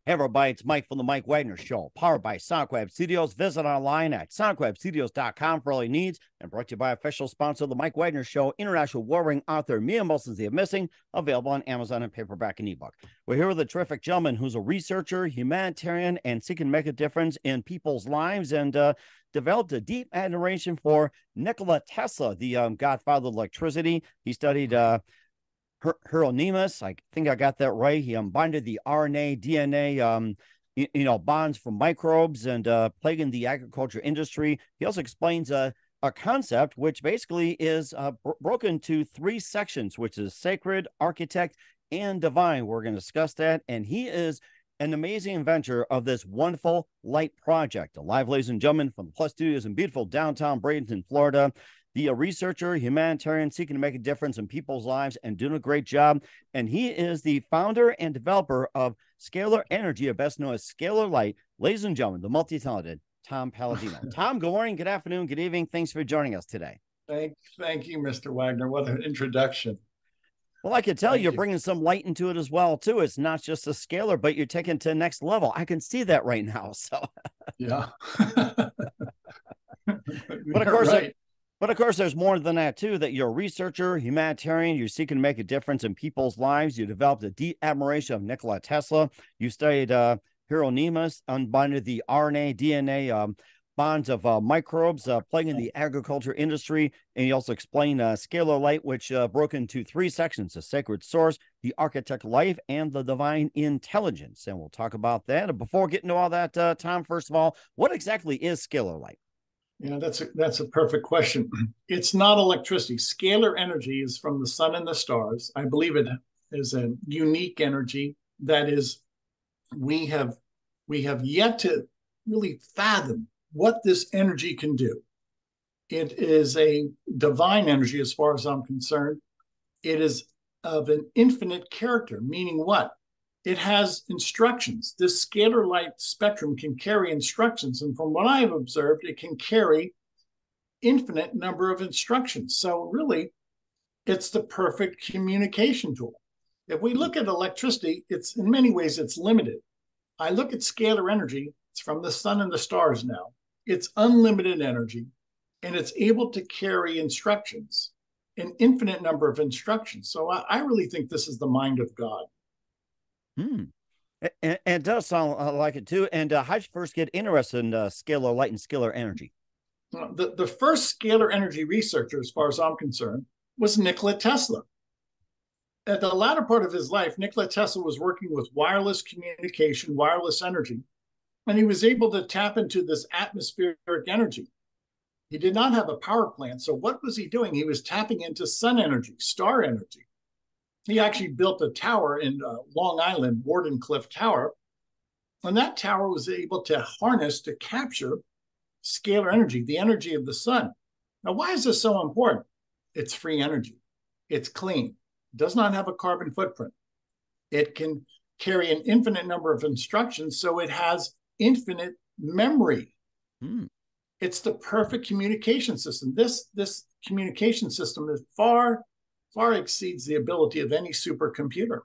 Hey everybody, it's Mike from the Mike Wagner Show, powered by SonicWeb Studios. Visit online at sonicwebstudios.com for all your needs, and brought to you by official sponsor of the Mike Wagner Show, international warring author Mia Molson's The Missing, available on Amazon and paperback and ebook. We're here with a terrific gentleman who's a researcher, humanitarian, and seeking to make a difference in people's lives, and developed a deep admiration for Nikola Tesla, the godfather of electricity. He studied Hieronymus, I think I got that right. He binded the RNA, DNA, bonds from microbes and plaguing the agriculture industry. He also explains a concept which basically is broken into three sections, which is sacred, architect, and divine. We're going to discuss that. And he is an amazing inventor of this wonderful light project. Live, ladies and gentlemen, from the Plus Studios in beautiful downtown Bradenton, Florida. The researcher, humanitarian, seeking to make a difference in people's lives and doing a great job. And he is the founder and developer of Scalar Energy, or best known as Scalar Light. Ladies and gentlemen, the multi-talented Tom Paladino. Tom, good morning, good afternoon, good evening. Thanks for joining us today. Thank you, Mr. Wagner. What an introduction. Well, I can tell you're bringing some light into it as well, too. It's not just a scalar, but you're taking it to the next level. I can see that right now. So, yeah. But of course, right. But of course, there's more than that, too, that you're a researcher, humanitarian, you're seeking to make a difference in people's lives. You developed a deep admiration of Nikola Tesla. You studied Hieronymus, unbinded the RNA, DNA bonds of microbes plaguing the agriculture industry. And you also explained scalar light, which broke into three sections: the sacred source, the architect life, and the divine intelligence. And we'll talk about that. And before getting to all that, Tom, first of all, what exactly is scalar light? Yeah, that's a perfect question. It's not electricity. Scalar energy is from the sun and the stars. I believe it is a unique energy that is we have yet to really fathom what this energy can do. It is a divine energy as far as I'm concerned. It is of an infinite character, meaning what? It has instructions. This scalar light spectrum can carry instructions. And from what I have observed, it can carry infinite number of instructions. So really, it's the perfect communication tool. If we look at electricity, it's in many ways, it's limited. I look at scalar energy. It's from the sun and the stars now. It's unlimited energy, and it's able to carry instructions, an infinite number of instructions. So I really think this is the mind of God. And it does sound like it too. And how did you first get interested in scalar light and scalar energy? The first scalar energy researcher, as far as I'm concerned, was Nikola Tesla. At the latter part of his life, Nikola Tesla was working with wireless communication, wireless energy, and he was able to tap into this atmospheric energy. He did not have a power plant. So what was he doing? He was tapping into sun energy, star energy. He actually built a tower in Long Island, Wardenclyffe Tower. And that tower was able to harness, to capture scalar energy, the energy of the sun. Now, why is this so important? It's free energy. It's clean. It does not have a carbon footprint. It can carry an infinite number of instructions, so it has infinite memory. It's the perfect communication system. This communication system is far exceeds the ability of any supercomputer.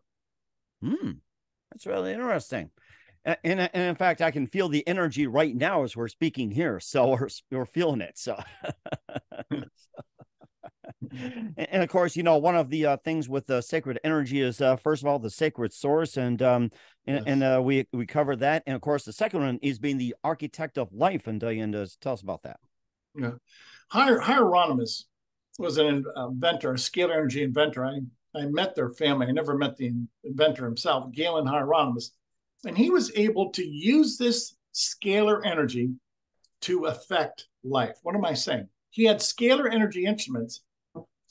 That's really interesting. And in fact, I can feel the energy right now as we're speaking here. So we're feeling it. So, and of course, one of the things with the sacred energy is, first of all, the sacred source. And we covered that. And of course, the second one is being the architect of life. And tell us about that. Yeah. Hieronymus was an inventor, a scalar energy inventor. I met their family. I never met the inventor himself, Galen Hieronymus. And he was able to use this scalar energy to affect life. What am I saying? He had scalar energy instruments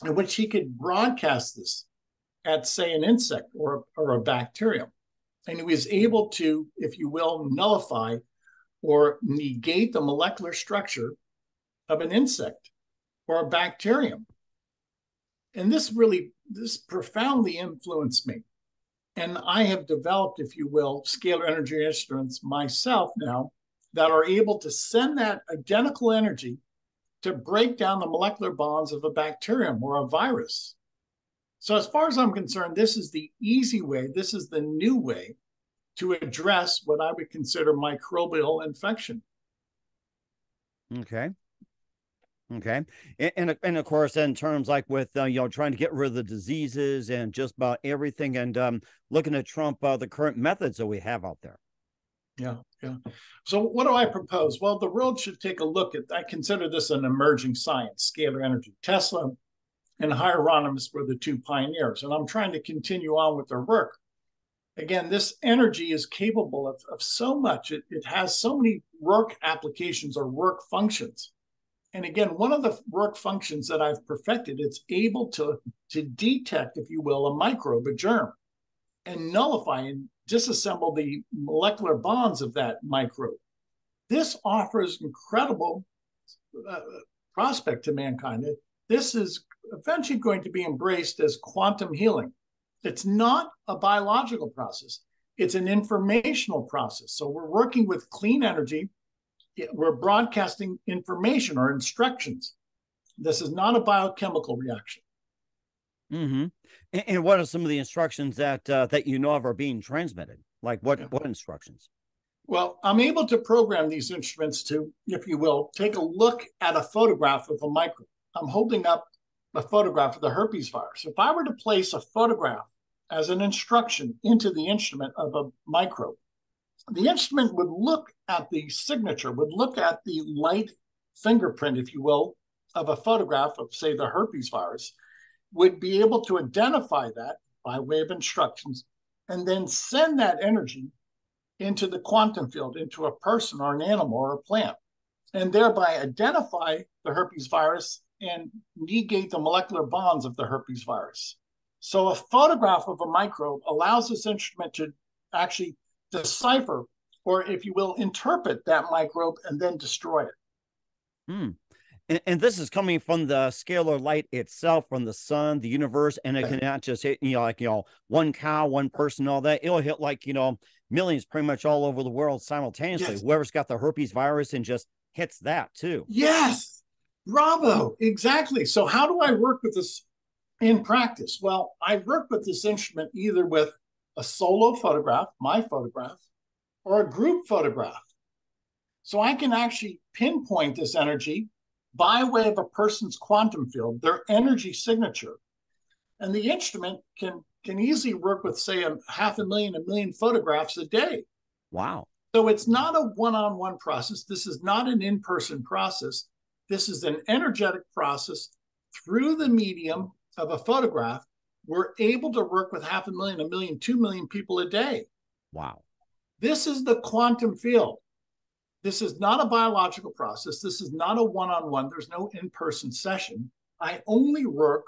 in which he could broadcast this at, say, an insect or a bacterium. And he was able to, if you will, nullify or negate the molecular structure of an insect or a bacterium. And this profoundly influenced me. And I have developed, if you will, scalar energy instruments myself now that are able to send that identical energy to break down the molecular bonds of a bacterium or a virus. So as far as I'm concerned, this is the easy way, this is the new way to address what I would consider microbial infection. Okay. Okay. And of course, in terms like with, trying to get rid of the diseases and just about everything and looking to trump the current methods that we have out there. Yeah, yeah. So what do I propose? Well, the world should take a look at, I consider this an emerging science, scalar energy. Tesla and Hieronymus were the two pioneers, and I'm trying to continue on with their work. Again, this energy is capable of so much. It has so many work applications or work functions. And again, one of the work functions that I've perfected, it's able to detect, if you will, a microbe, a germ, and nullify and disassemble the molecular bonds of that microbe. This offers incredible prospect to mankind. This is eventually going to be embraced as quantum healing. It's not a biological process. It's an informational process. So we're working with clean energy. We're broadcasting information or instructions. This is not a biochemical reaction. Mm-hmm. And what are some of the instructions that that you know of are being transmitted? Like what instructions? Well, I'm able to program these instruments to, if you will, take a look at a photograph of a microbe. I'm holding up a photograph of the herpes virus. If I were to place a photograph as an instruction into the instrument of a microbe, the instrument would look at the signature, would look at the light fingerprint, if you will, of a photograph of, say, the herpes virus, would be able to identify that by way of instructions, and then send that energy into the quantum field, into a person or an animal or a plant, and thereby identify the herpes virus and negate the molecular bonds of the herpes virus. So a photograph of a microbe allows this instrument to actually decipher, or if you will, interpret that microbe and then destroy it. Hmm. And this is coming from the scalar light itself, from the sun, the universe, and it can not just hit, one cow, one person, all that. It'll hit like, millions pretty much all over the world simultaneously. Yes. Whoever's got the herpes virus and just hits that too. Yes. Bravo. Exactly. So how do I work with this in practice? Well, I work with this instrument either with a solo photograph, my photograph, or a group photograph. So I can actually pinpoint this energy by way of a person's quantum field, their energy signature. And the instrument can easily work with, say, 500,000, 1,000,000 photographs a day. Wow. So it's not a one-on-one process. This is not an in-person process. This is an energetic process through the medium of a photograph. We're able to work with 500,000, 1,000,000, 2,000,000 people a day. Wow. This is the quantum field. This is not a biological process. This is not a one-on-one. There's no in-person session. I only work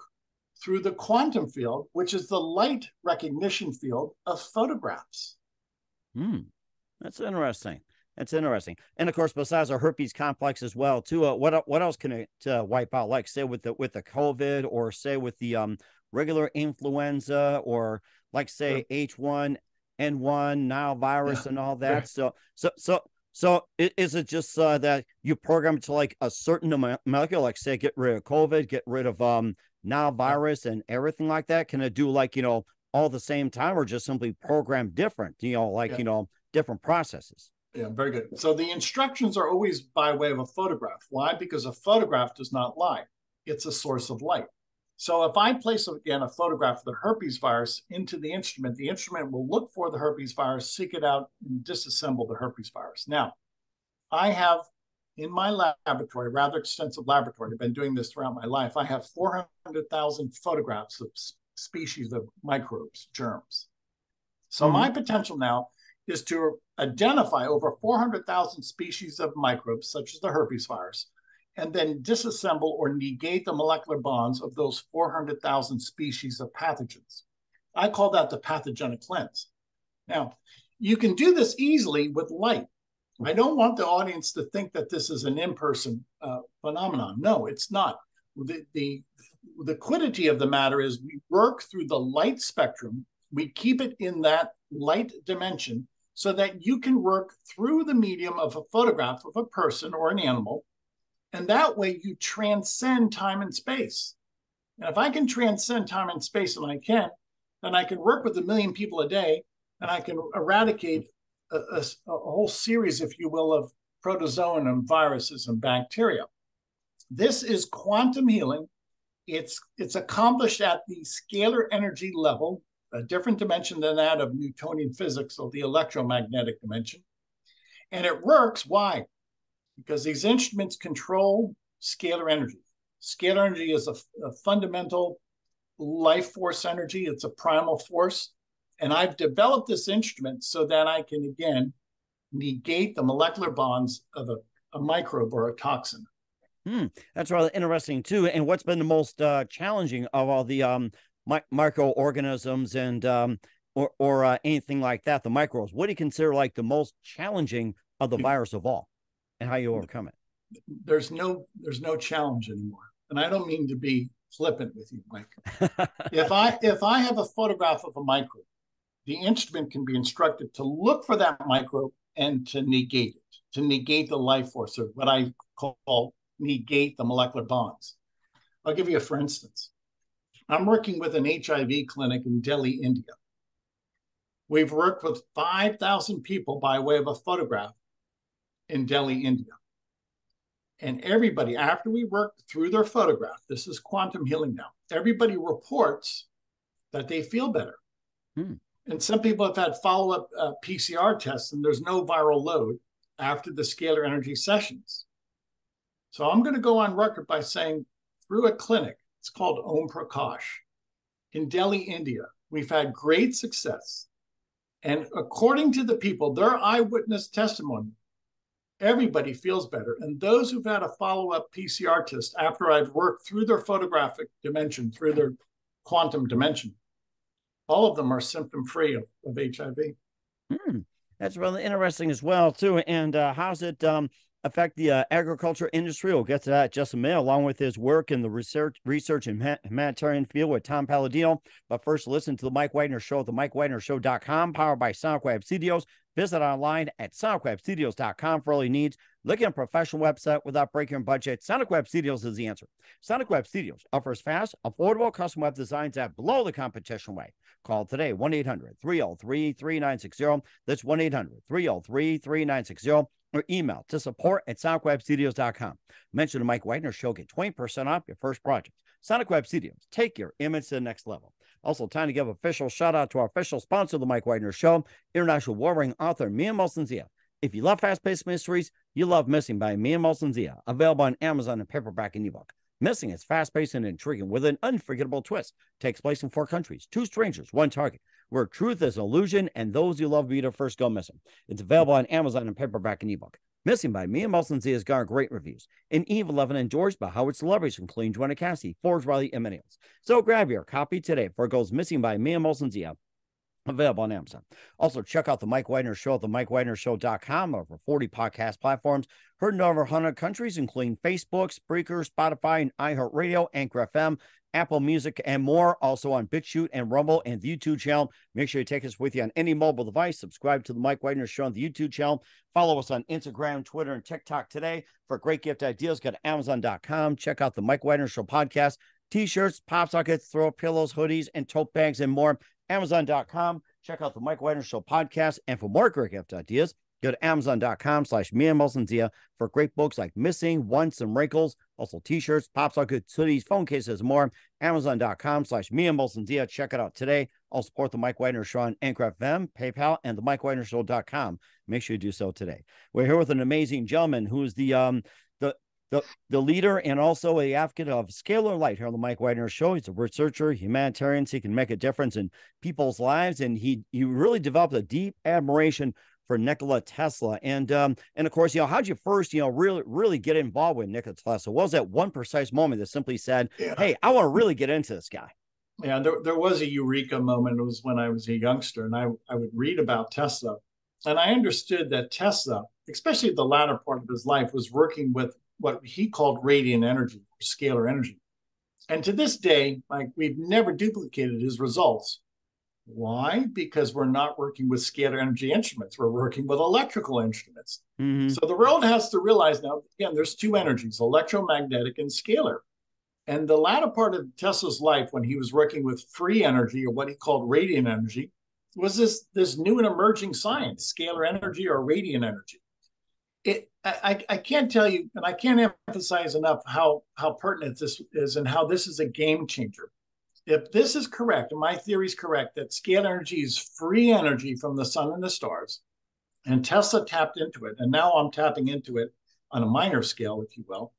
through the quantum field, which is the light recognition field of photographs. That's interesting. That's interesting. And of course, besides our herpes complex as well, too. What else can it wipe out? Like say with the COVID, or say with the regular influenza, or like say H1N1 Nile virus and all that. So is it just that you program it to like a certain molecule, like say get rid of COVID, get rid of Nile virus and everything like that? Can it do like all the same time, or just simply program different? Different processes. Yeah, very good. So the instructions are always by way of a photograph. Why? Because a photograph does not lie. It's a source of light. So if I place, again, a photograph of the herpes virus into the instrument will look for the herpes virus, seek it out, and disassemble the herpes virus. Now, I have in my laboratory, rather extensive laboratory, I've been doing this throughout my life, I have 400,000 photographs of species of microbes, germs. So my potential now is to identify over 400,000 species of microbes, such as the herpes virus, and then disassemble or negate the molecular bonds of those 400,000 species of pathogens. I call that the pathogenic cleanse. Now, you can do this easily with light. I don't want the audience to think that this is an in-person phenomenon. No, it's not. The quiddity of the matter is we work through the light spectrum. We keep it in that light dimension so that you can work through the medium of a photograph of a person or an animal. And that way you transcend time and space. And if I can transcend time and space, and I can, then I can work with 1,000,000 people a day, and I can eradicate a whole series, if you will, of protozoan and viruses and bacteria. This is quantum healing. It's accomplished at the scalar energy level, a different dimension than that of Newtonian physics, or the electromagnetic dimension. And it works. Why? Because these instruments control scalar energy. Scalar energy is a fundamental life force energy. It's a primal force. And I've developed this instrument so that I can, again, negate the molecular bonds of a microbe or a toxin. That's rather interesting too. And what's been the most challenging of all the microorganisms and or anything like that, the microbes? What do you consider like the most challenging of the virus of all, and how you overcome it? There's no challenge anymore. And I don't mean to be flippant with you, Mike. if I have a photograph of a microbe, the instrument can be instructed to look for that microbe and to negate it, to negate the life force, or what I call negate the molecular bonds. I'll give you a for instance. I'm working with an HIV clinic in Delhi, India. We've worked with 5,000 people by way of a photograph in Delhi, India. And everybody, after we work through their photograph, this is quantum healing now, everybody reports that they feel better. And some people have had follow-up PCR tests, and there's no viral load after the scalar energy sessions. So I'm going to go on record by saying, through a clinic, it's called Om Prakash, in Delhi, India, we've had great success. And according to the people, their eyewitness testimony, everybody feels better. And those who've had a follow-up PCR test after I've worked through their photographic dimension, through their quantum dimension, all of them are symptom-free of HIV. That's really interesting as well, too. And how's it affect the agriculture industry? We'll get to that in just a minute, along with his work in the research and humanitarian field with Tom Paladino. But first, listen to the Mike Wagner Show at the MikeWagnerShow.com, powered by Sonic Web Studios. Visit online at sonicwebstudios.com for all your needs. Look at a professional website without breaking your budget. Sonic Web Studios is the answer. Sonic Web Studios offers fast, affordable custom web designs that blow the competition away. Call today, 1-800-303-3960. That's 1-800-303-3960. Or email to support@sonicwebstudios.com. Mention the Mike Wagner Show. Get 20% off your first project. Sonic Web Studios. Take your image to the next level. Also, time to give official shout out to our official sponsor of the Mike Wagner Show, international warring author Mia Molson-Zia. If you love fast-paced mysteries, you love Missing by Mia Molson-Zia. Available on Amazon in paperback and ebook. Missing is fast-paced and intriguing with an unforgettable twist. Takes place in 4 countries, 2 strangers, 1 target, where truth is an illusion and those you love be the first go missing. It's available on Amazon in paperback and ebook. Missing by Mia Molson-Zia has garnered great reviews. And Eve 11 endorsed by Howard celebrities, including Joanna Cassidy, Forbes Riley, and many others. So grab your copy today for it goes Missing by Mia Molson-Zia. Available on Amazon. Also, check out the Mike Wagner Show at the MikeWagnerShow.com. Over 40 podcast platforms. Heard in over 100 countries, including Facebook, Spreaker, Spotify, and iHeartRadio, Anchor FM, Apple Music, and more. Also on BitChute and Rumble and the YouTube channel. Make sure you take us with you on any mobile device. Subscribe to the Mike Wagner Show on the YouTube channel. Follow us on Instagram, Twitter, and TikTok today. For great gift ideas, go to Amazon.com. Check out the Mike Wagner Show podcast. T-shirts, pop sockets, throw pillows, hoodies, and tote bags, and more. Amazon.com. Check out the Mike Wagner Show podcast. And for more great gift ideas, go to Amazon.com/Mia Molson-Zia for great books like Missing, Once, and Wrinkles. Also t-shirts, pop sockets, hoodies, phone cases, and more. Amazon.com/Mia Molson-Zia. Check it out today. I'll support the Mike Wagner Show on Anchor FM, PayPal, and the MikeWagnerShow.com. Make sure you do so today. We're here with an amazing gentleman who is the leader and also a advocate of scalar light here on the Mike Wagner Show. He's a researcher, humanitarian, so he can make a difference in people's lives. And he really developed a deep admiration for Nikola Tesla. And of course, how'd you first, really get involved with Nikola Tesla? What was that one precise moment that simply said, hey, I want to really get into this guy? Yeah, there was a eureka moment. It was when I was a youngster, and I would read about Tesla. And I understood that Tesla, especially the latter part of his life, was working with what he called radiant energy, or scalar energy. And to this day, we've never duplicated his results. Why? Because we're not working with scalar energy instruments. We're working with electrical instruments. Mm-hmm. So the world has to realize now, again, there's 2 energies, electromagnetic and scalar. And the latter part of Tesla's life, when he was working with free energy, or what he called radiant energy, was this new and emerging science, scalar energy or radiant energy. I can't tell you, and I can't emphasize enough how pertinent this is and how this is a game changer. If this is correct, and my theory is correct, that scalar energy is free energy from the sun and the stars, and Tesla tapped into it, and now I'm tapping into it on a minor scale, if you will,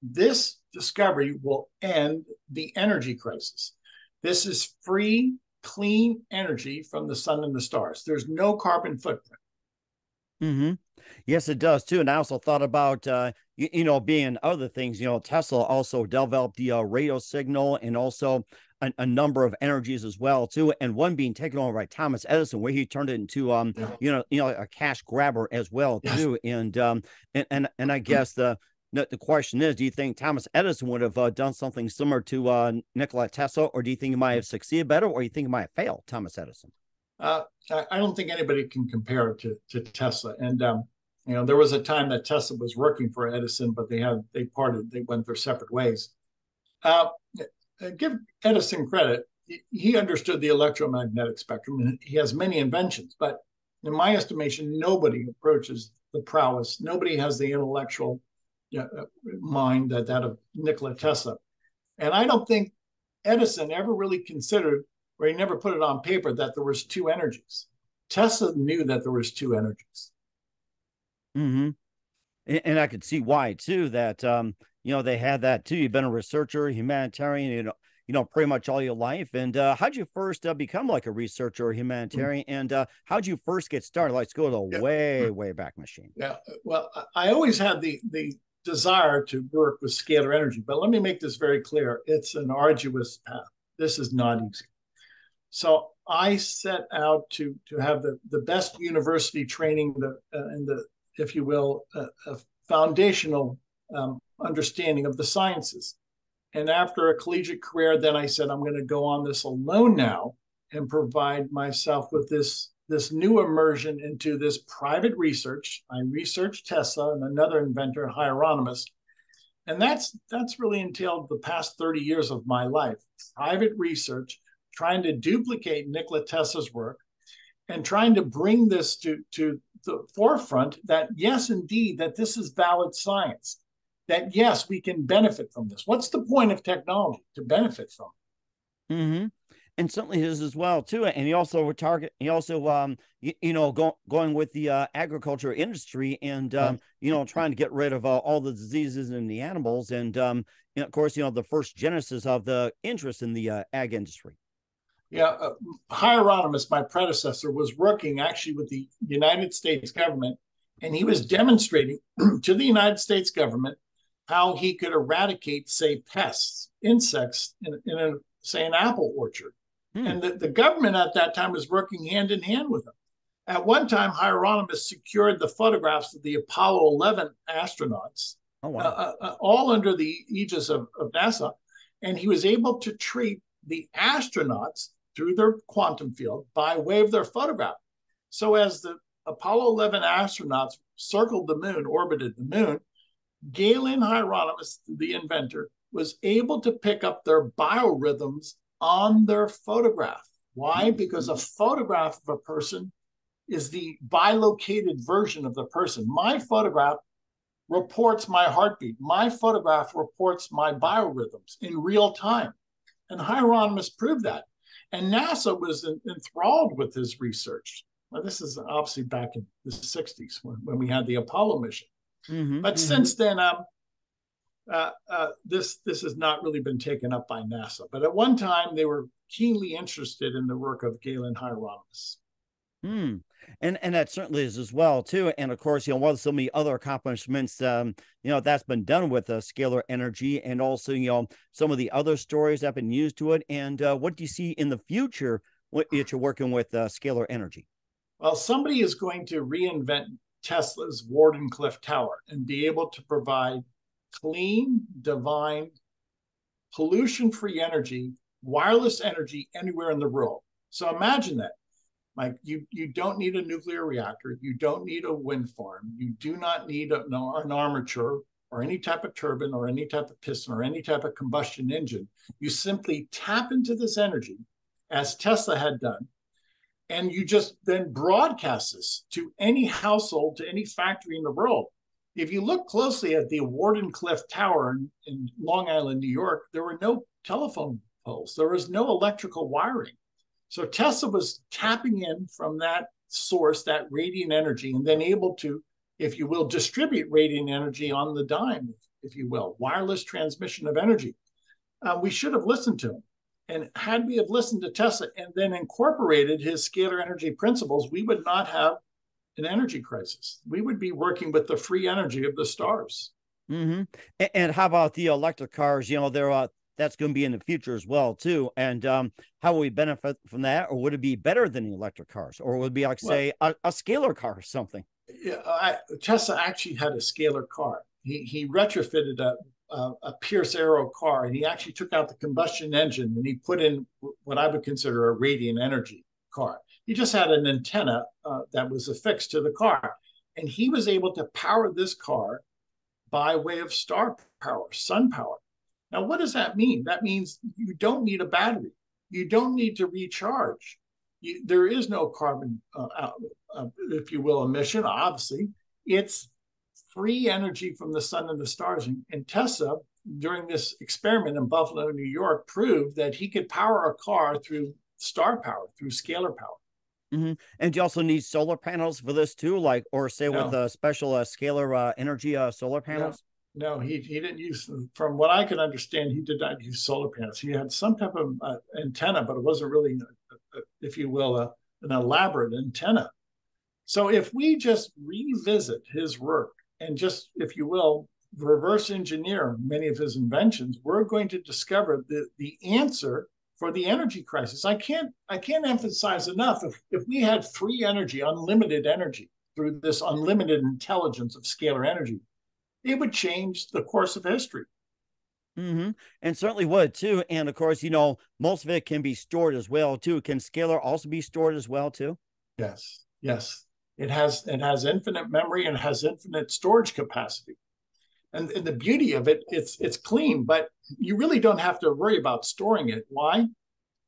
this discovery will end the energy crisis. This is free, clean energy from the sun and the stars. There's no carbon footprint. Mm-hmm. Yes, it does too. And I also thought about, being other things. Tesla also developed the radio signal and also a number of energies as well too. And one being taken over by Thomas Edison, where he turned it into, Yeah. a cash grabber as well Yes. too. And I guess the question is, do you think Thomas Edison would have done something similar to Nikola Tesla, or do you think he might have succeeded better, or you think he might have failed, Thomas Edison? I don't think anybody can compare it to Tesla. And there was a time that Tesla was working for Edison, but they parted, they went their separate ways. Uh, give Edison credit; he understood the electromagnetic spectrum, and he has many inventions. But in my estimation, nobody approaches the prowess. Nobody has the intellectual mind that of Nikola Tesla. And I don't think Edison ever really considered, or he never put it on paper, that there was two energies. Tesla knew that there was two energies. Mm-hmm. And I could see why too. That they had that too. You've been a researcher, humanitarian, pretty much all your life. And how'd you first become like a researcher or humanitarian? And how'd you first get started? Let's go to the Yeah. way back machine. Yeah. Well, I always had the desire to work with scalar energy, but let me make this very clear. It's an arduous path. This is not easy. So I set out to have the best university training, and the, if you will, a foundational understanding of the sciences. And after a collegiate career, then I said, I'm going to go on this alone now and provide myself with this new immersion into this private research. I researched Tesla and another inventor, Hieronymus. And that's really entailed the past 30 years of my life. Private research, trying to duplicate Nikola Tesla's work and trying to bring this to the forefront that, yes, indeed, that this is valid science, that, yes, we can benefit from this. What's the point of technology? To benefit from it. Mm-hmm. And certainly his as well too. And he also would target. He also, going with the agriculture industry and it. trying to get rid of all the diseases in the animals. And of course, the first genesis of the interest in the ag industry. Yeah, Hieronymus, my predecessor, was working actually with the United States government, and he was demonstrating to the United States government how he could eradicate, say, pests, insects in say, an apple orchard. Hmm. And the government at that time was working hand in hand with him. At one time, Hieronymus secured the photographs of the Apollo 11 astronauts, Oh wow. all under the aegis of NASA, and he was able to treat the astronauts through their quantum field by way of their photograph. So as the Apollo 11 astronauts circled the moon, orbited the moon, Galen Hieronymus, the inventor, was able to pick up their biorhythms on their photograph. Why? Because a photograph of a person is the bilocated version of the person. My photograph reports my heartbeat. My photograph reports my biorhythms in real time. And Hieronymus proved that. And NASA was enthralled with his research. Well, this is obviously back in the 60s when we had the Apollo mission. Mm-hmm. But since then, this has not really been taken up by NASA. But at one time, they were keenly interested in the work of Galen Hieronymus. Hmm. And that certainly is as well too. And of course, what are so many other accomplishments that's been done with scalar energy, and also some of the other stories that have been used to it. And what do you see in the future that you're working with scalar energy? Well, somebody is going to reinvent Tesla's Wardenclyffe Tower and be able to provide clean, divine, pollution-free energy, wireless energy anywhere in the world. So imagine that. Like you don't need a nuclear reactor. You don't need a wind farm. You do not need an armature or any type of turbine or any type of piston or any type of combustion engine. You simply tap into this energy, as Tesla had done, And you just then broadcast this to any household, to any factory in the world. If you look closely at the Wardenclyffe Tower in Long Island, New York, there were no telephone poles. There was no electrical wiring. So Tesla was tapping in from that source, that radiant energy, and then able to, if you will, distribute radiant energy on the dime, if you will, wireless transmission of energy. We should have listened to him. And had we have listened to Tesla and then incorporated his scalar energy principles, we would not have an energy crisis. We would be working with the free energy of the stars. Mm-hmm. And how about the electric cars? You know, they're that's going to be in the future as well too. And how will we benefit from that, or would it be better than the electric cars, or would it be like say a scalar car or something? Yeah, Tesla actually had a scalar car. He retrofitted a Pierce Arrow car, and he actually took out the combustion engine and he put in what I would consider a radiant energy car. He just had an antenna that was affixed to the car, and he was able to power this car by way of star power, sun power. Now, what does that mean? That means you don't need a battery. You don't need to recharge. There is no carbon, if you will, emission, obviously. It's free energy from the sun and the stars. And Tesla, during this experiment in Buffalo, New York, proved that he could power a car through star power, through scalar power. Mm-hmm. And do you also need solar panels for this too, like, or say with No, a special scalar energy solar no, panels? no. He didn't use, from what I could understand, he did not use solar panels. He had some type of antenna, but it wasn't really, if you will, an elaborate antenna. So if we just revisit his work and just, if you will, reverse engineer many of his inventions, we're going to discover the answer for the energy crisis. I can't emphasize enough, if we had free energy, unlimited energy through this unlimited intelligence of scalar energy, it would change the course of history. Mm-hmm. And certainly would too. And of course, you know, most of it can be stored as well too. Can scalar also be stored as well too? Yes, yes. It has infinite memory and it has infinite storage capacity. And the beauty of it, it's clean, but you really don't have to worry about storing it. Why?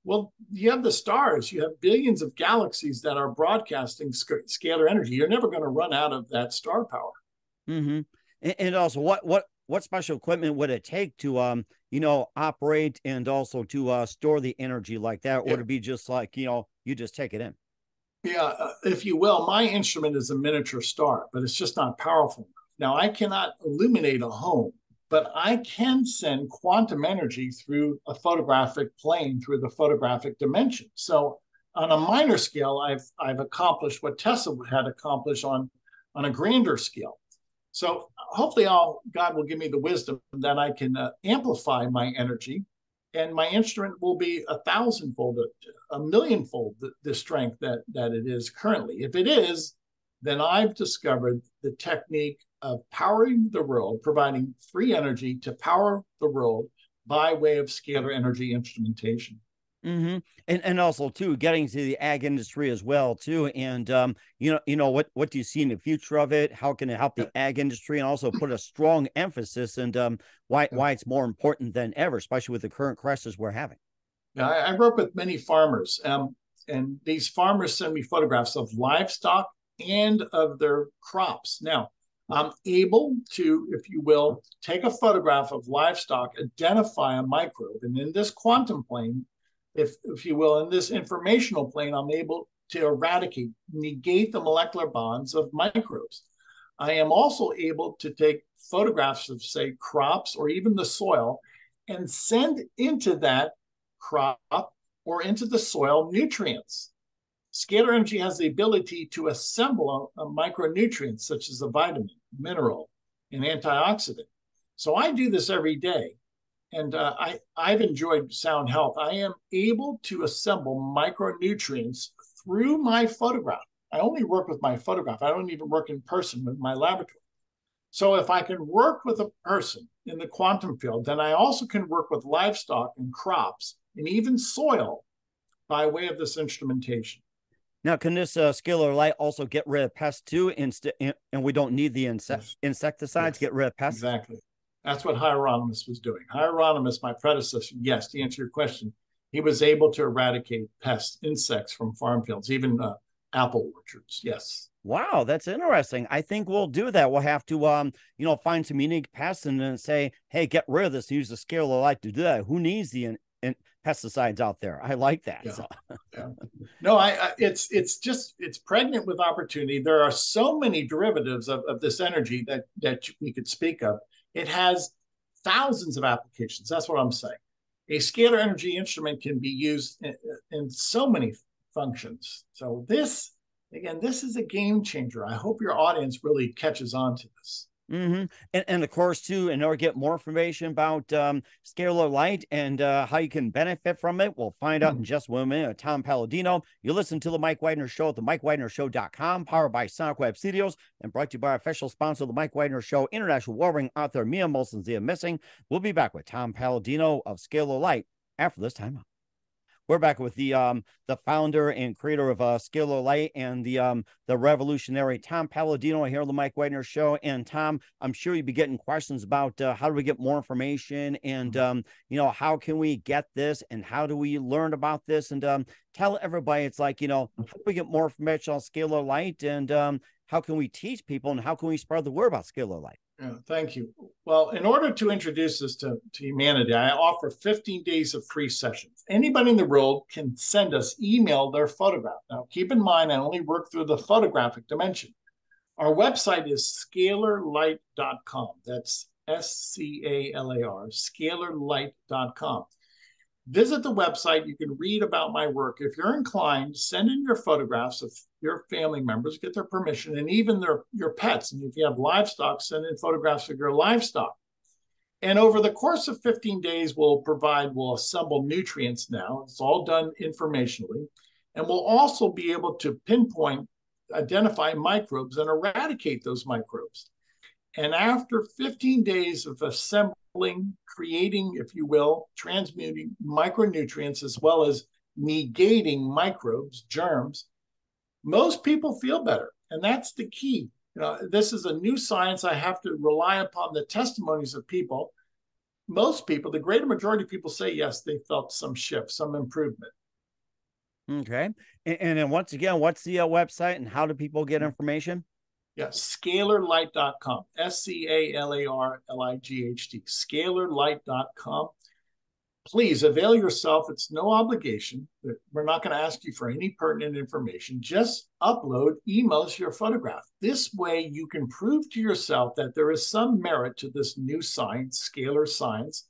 Well, you have the stars. You have billions of galaxies that are broadcasting scalar energy. You're never going to run out of that star power. Mm-hmm. And also, what special equipment would it take to you know, operate and also to store the energy like that, or Yeah, to be just like, you know, you just take it in? yeah. If you will, my instrument is a miniature star, but it's just not powerful enough. Now, I cannot illuminate a home, but I can send quantum energy through a photographic plane, through the photographic dimension. So, on a minor scale, I've accomplished what Tesla had accomplished on a grander scale. So hopefully, God will give me the wisdom that I can amplify my energy, and my instrument will be a thousandfold, a millionfold the strength that it is currently. If it is, then I've discovered the technique of powering the world, providing free energy to power the world by way of scalar energy instrumentation. Mm-hmm. And also too, getting to the ag industry as well too. And you know what do you see in the future of it? How can it help the ag industry, and also put a strong emphasis and why it's more important than ever, especially with the current crisis we're having. I work with many farmers, and these farmers send me photographs of livestock and of their crops. Now, I'm able to, if you will, take a photograph of livestock, identify a microbe, and in this quantum plane, if you will, in this informational plane, I'm able to eradicate, negate the molecular bonds of microbes. I am also able to take photographs of, say, crops or even the soil and send into that crop or into the soil nutrients. Scalar energy has the ability to assemble a micronutrients such as a vitamin, mineral, and antioxidant. So I do this every day, and I've enjoyed sound health. I am able to assemble micronutrients through my photograph. I only work with my photograph. I don't even work in person with my laboratory. So if I can work with a person in the quantum field, then I also can work with livestock and crops and even soil by way of this instrumentation. Now, can this scalar light also get rid of pests too? And we don't need the Yes, insecticides to yes, get rid of pests. exactly. That's what Hieronymus was doing. Hieronymus, my predecessor, yes, to answer your question, he was able to eradicate pests, insects from farm fields, even apple orchards. Yes. Wow, that's interesting. I think we'll do that. We'll have to, find some unique pests and then say, hey, get rid of this. Use the scalar light to do that. Who needs the pesticides out there? I like that. Yeah. So. Yeah. No, it's pregnant with opportunity. There are so many derivatives of this energy that we could speak of. It has thousands of applications. That's what I'm saying. A scalar energy instrument can be used in so many functions. So this is a game changer. I hope your audience really catches on to this. Mm-hmm. And of course, too, in order to get more information about scalar light and how you can benefit from it, we'll find out in just 1 minute. Tom Paladino, you listen to the Mike Wagner Show at the MikeWagnerShow.com, powered by Sonic Web Studios, and brought to you by our official sponsor, the Mike Wagner Show, international warring author Mia Molson-Zia Missing. We'll be back with Tom Paladino of Scalar Light after this time out. We're back with the founder and creator of Scalar Light and the revolutionary Tom Paladino here on the Mike Wagner Show. And Tom, I'm sure you'd be getting questions about how do we get more information and how can we get this and how do we learn about this and tell everybody it's like how do we get more information on Scalar Light and how can we teach people and how can we spread the word about Scalar Light? Yeah, thank you. Well, in order to introduce this to humanity, I offer 15 days of free sessions. Anybody in the world can send us, email their photograph. Now, keep in mind, I only work through the photographic dimension. Our website is scalarlight.com. That's SCALAR, scalarlight.com. Visit the website. You can read about my work. If you're inclined, send in your photographs of your family members, get their permission, and even your pets. And if you have livestock, send in photographs of your livestock. And over the course of 15 days, we'll assemble nutrients now. It's all done informationally. And we'll also be able to identify microbes and eradicate those microbes. And after 15 days of assembling, creating, if you will, transmuting micronutrients as well as negating microbes, germs, most people feel better. And that's the key. This is a new science. I have to rely upon the testimonies of people. Most people, the greater majority of people say, yes, they felt some shift, some improvement. Okay. And then once again, what's the website and how do people get information? Yeah, scalarlight.com, SCALARLIGHT, scalarlight.com. Please avail yourself. It's no obligation. We're not going to ask you for any pertinent information. Just upload, email us your photograph. This way you can prove to yourself that there is some merit to this new science, scalar science,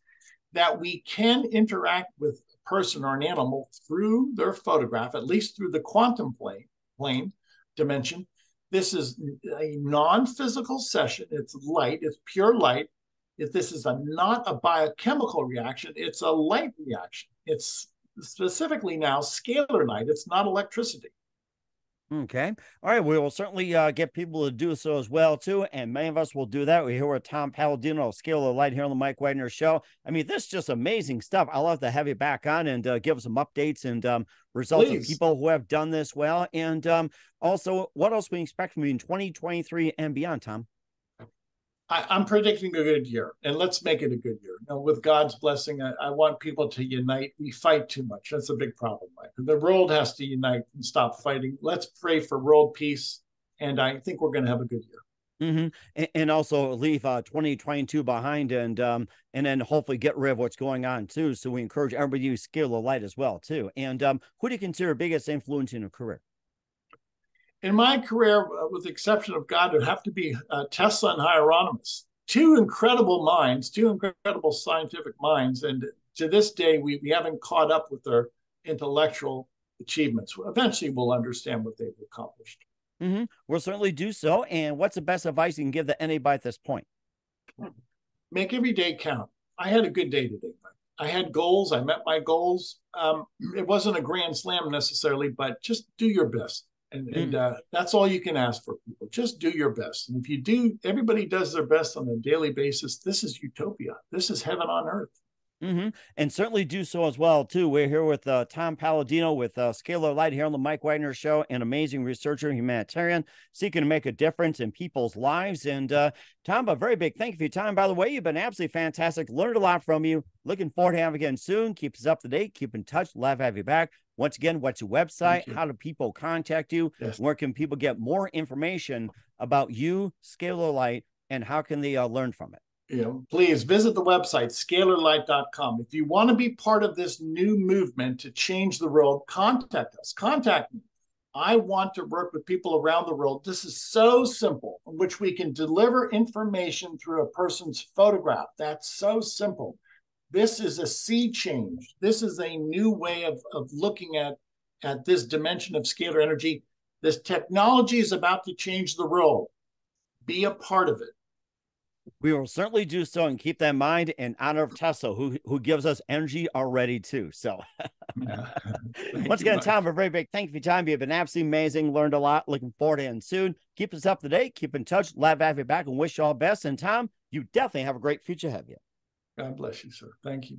that we can interact with a person or an animal through their photograph, at least through the quantum plane dimension. This is a non-physical session. It's light. It's pure light. If this is not a biochemical reaction, it's a light reaction. It's specifically now scalar light. It's not electricity. Okay. All right. We will certainly get people to do so as well, too. And many of us will do that. We're here with Tom Paladino, Scalar Light here on the Mike Wagner Show. I mean, this is just amazing stuff. I'll have to have you back on and give us some updates and results of people who have done this well. And also, what else we expect from you in 2023 and beyond, Tom? I'm predicting a good year, and let's make it a good year. With God's blessing, I want people to unite. We fight too much. That's a big problem, Mike. The world has to unite and stop fighting. Let's pray for world peace, and I think we're going to have a good year. Mm-hmm. And also leave 2022 behind and then hopefully get rid of what's going on, too. So we encourage everybody to use Scalar Light as well, too. And who do you consider biggest influence in your career? In my career, with the exception of God, it would have to be Tesla and Hieronymus. Two incredible minds, two incredible scientific minds. And to this day, we haven't caught up with their intellectual achievements. Eventually, we'll understand what they've accomplished. Mm-hmm. We'll certainly do so. And what's the best advice you can give to anybody at this point? Make every day count. I had a good day today. I had goals. I met my goals. It wasn't a grand slam necessarily, but just do your best. And that's all you can ask for people. Just do your best. And if you do, everybody does their best on a daily basis. This is utopia. This is heaven on earth. And certainly do so as well too. We're here with Tom Paladino with Scalar Light here on the Mike Wagner Show, an amazing researcher, humanitarian, seeking to make a difference in people's lives. And Tom, a very big thank you for your time. By the way, you've been absolutely fantastic. Learned a lot from you. Looking forward to having you again soon. Keep us up to date. Keep in touch. Love to have you back. Once again, what's your website? How do people contact you? Yes. Where can people get more information about you, Scalar Light, and how can they learn from it? Please visit the website, scalarlight.com. If you want to be part of this new movement to change the world, contact us. Contact me. I want to work with people around the world. This is so simple, in which we can deliver information through a person's photograph. That's so simple. This is a sea change. This is a new way of looking at this dimension of scalar energy. This technology is about to change the world. Be a part of it. We will certainly do so and keep that in mind in honor of Tesla, who gives us energy already too. So once again, Tom, a very big thank you for your time. You've been absolutely amazing. Learned a lot. Looking forward to it soon. Keep us up to date. Keep in touch. Love to have you back and wish you all the best. And Tom, you definitely have a great future ahead of you. God bless you, sir. Thank you.